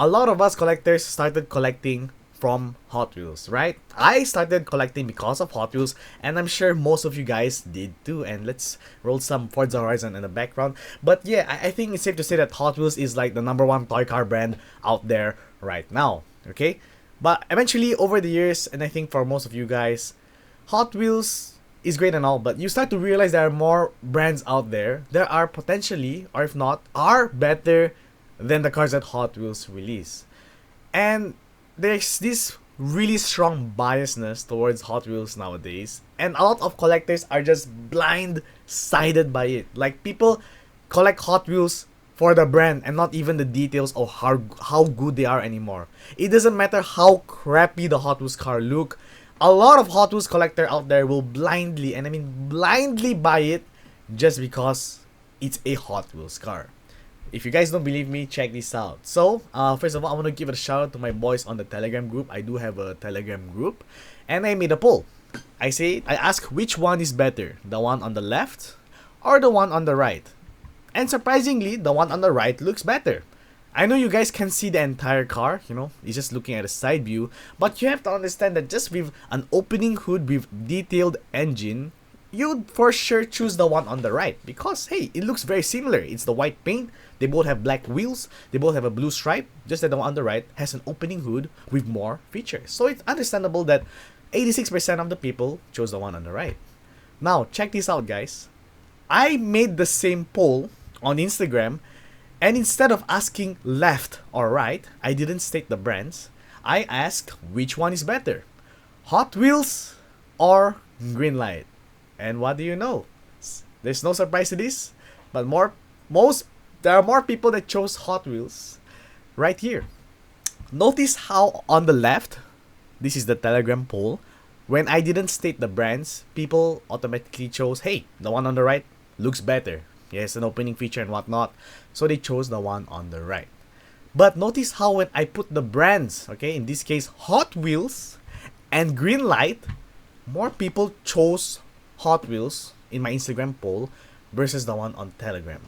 a lot of us collectors started collecting from Hot Wheels, right? I started collecting because of Hot Wheels, and I'm sure most of you guys did too. And let's roll some Forza Horizon in the background. But yeah, I think it's safe to say that Hot Wheels is like the #1 toy car brand out there right now, okay? But eventually, over the years, and I think for most of you guys, Hot Wheels is great and all, but you start to realize there are more brands out there that are potentially, or if not, are better than the cars that Hot Wheels release. And there's this really strong biasness towards Hot Wheels nowadays, and a lot of collectors are just blindsided by it. Like, people collect Hot Wheels for the brand and not even the details of how good they are anymore. It doesn't matter how crappy the Hot Wheels car look. A lot of Hot Wheels collector out there will blindly, and I mean blindly, buy it just because it's a Hot Wheels car. If you guys don't believe me, check this out. So, first of all, I want to give a shout out to my boys on the Telegram group. I do have a Telegram group, and I made a poll. I ask which one is better, the one on the left or the one on the right. And surprisingly, the one on the right looks better. I know you guys can see the entire car, it's just looking at a side view, but you have to understand that just with an opening hood with detailed engine, you'd for sure choose the one on the right because, hey, it looks very similar. It's the white paint, they both have black wheels, they both have a blue stripe, just that the one on the right has an opening hood with more features. So it's understandable that 86% of the people chose the one on the right. Now, check this out, guys. I made the same poll on Instagram, and instead of asking left or right, I didn't state the brands. I asked which one is better, Hot Wheels or Greenlight. And what do you know? There's no surprise to this, but there are more people that chose Hot Wheels right here. Notice how on the left, this is the Telegram poll, when I didn't state the brands, people automatically chose, hey, the one on the right looks better. Yes, an opening feature and whatnot. So they chose the one on the right. But notice how when I put the brands, okay, in this case Hot Wheels and Greenlight, more people chose Hot Wheels in my Instagram poll versus the one on Telegram.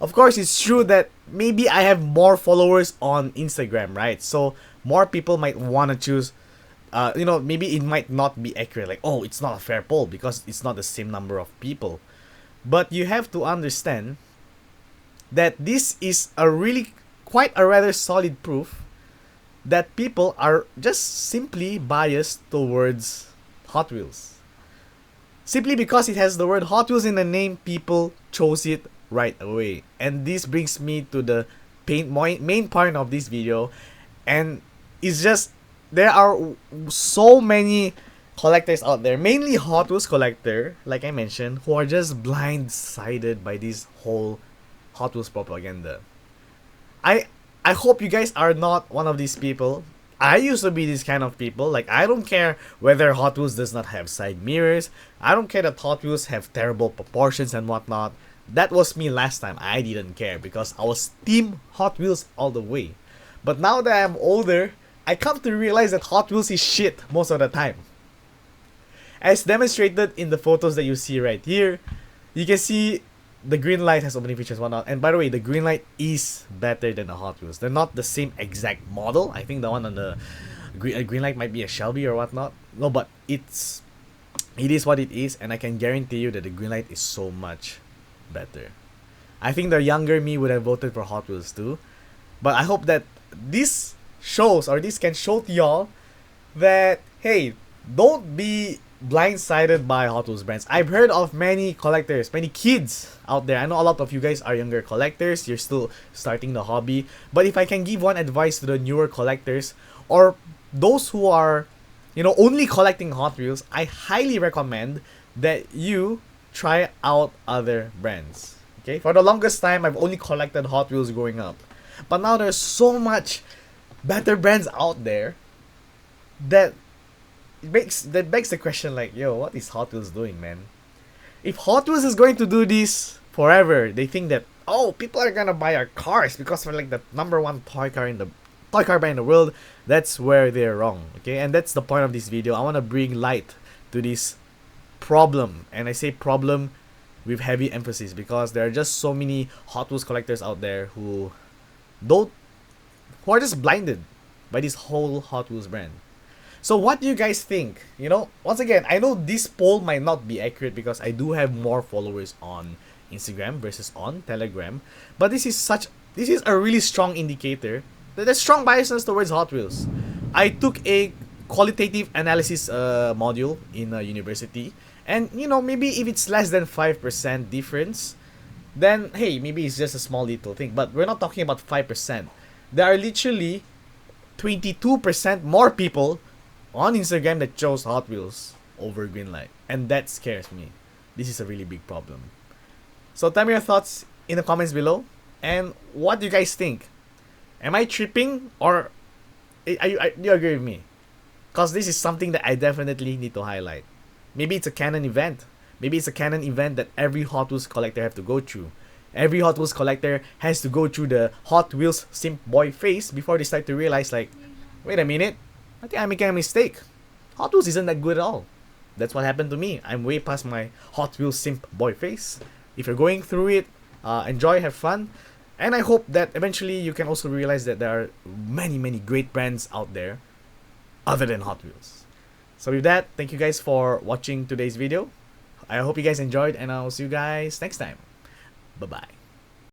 Of course, it's true that maybe I have more followers on Instagram, right? So more people might want to choose, maybe it might not be accurate. Like, oh, it's not a fair poll because it's not the same number of people. But you have to understand that this is quite a rather solid proof that people are just simply biased towards Hot Wheels. Simply because it has the word Hot Wheels in the name, people chose it right away. And this brings me to the main point of this video, and it's just there are so many collectors out there, mainly Hot Wheels collector, like I mentioned, who are just blindsided by this whole Hot Wheels propaganda. I hope you guys are not one of these people. I used to be this kind of people. Like, I don't care whether Hot Wheels does not have side mirrors. I don't care that Hot Wheels have terrible proportions and whatnot. That was me last time. I didn't care because I was team Hot Wheels all the way. But now that I'm older, I come to realize that Hot Wheels is shit most of the time. As demonstrated in the photos that you see right here, you can see the Greenlight has opening features and whatnot. And by the way, the Greenlight is better than the Hot Wheels. They're not the same exact model. I think the one on the Greenlight might be a Shelby or whatnot. No, but it is what it is, and I can guarantee you that the Greenlight is so much better. I think the younger me would have voted for Hot Wheels too. But I hope that this can show to y'all that, hey, don't be blindsided by Hot Wheels brands. I've heard of many collectors, many kids out there. I know a lot of you guys are younger collectors. You're still starting the hobby. But if I can give one advice to the newer collectors or those who are, only collecting Hot Wheels, I highly recommend that you try out other brands. Okay? For the longest time, I've only collected Hot Wheels growing up. But now there's so much better brands out there that begs the question, like, yo, what is Hot Wheels doing, man? If Hot Wheels is going to do this forever, they think that, oh, people are gonna buy our cars because we're like the #1 toy car brand in the world. That's where they're wrong. Okay, and that's the point of this video. I want to bring light to this problem, and I say problem with heavy emphasis because there are just so many Hot Wheels collectors out there who who are just blinded by this whole Hot Wheels brand. So what do you guys think? You know, once again, I know this poll might not be accurate because I do have more followers on Instagram versus on Telegram, but this is a really strong indicator that there's strong biasness towards Hot Wheels. I took a qualitative analysis module in university, and you know, maybe if it's less than 5% difference, then hey, maybe it's just a small little thing. But we're not talking about 5%. There are literally 22% more people on Instagram that chose Hot Wheels over Greenlight, and that scares me. This is a really big problem. So tell me your thoughts in the comments below, and what do you guys think? Am I tripping, or do you agree with me? Because this is something that I definitely need to highlight. Maybe it's a canon event. Maybe it's a canon event that every Hot Wheels collector have to go through. Every Hot Wheels collector has to go through the Hot Wheels simp boy phase before they start to realize, like, wait a minute, I think I'm making a mistake. Hot Wheels isn't that good at all. That's what happened to me. I'm way past my Hot Wheels simp boy phase. If you're going through it, enjoy, have fun. And I hope that eventually you can also realize that there are many, many great brands out there other than Hot Wheels. So with that, thank you guys for watching today's video. I hope you guys enjoyed, and I'll see you guys next time. Bye-bye.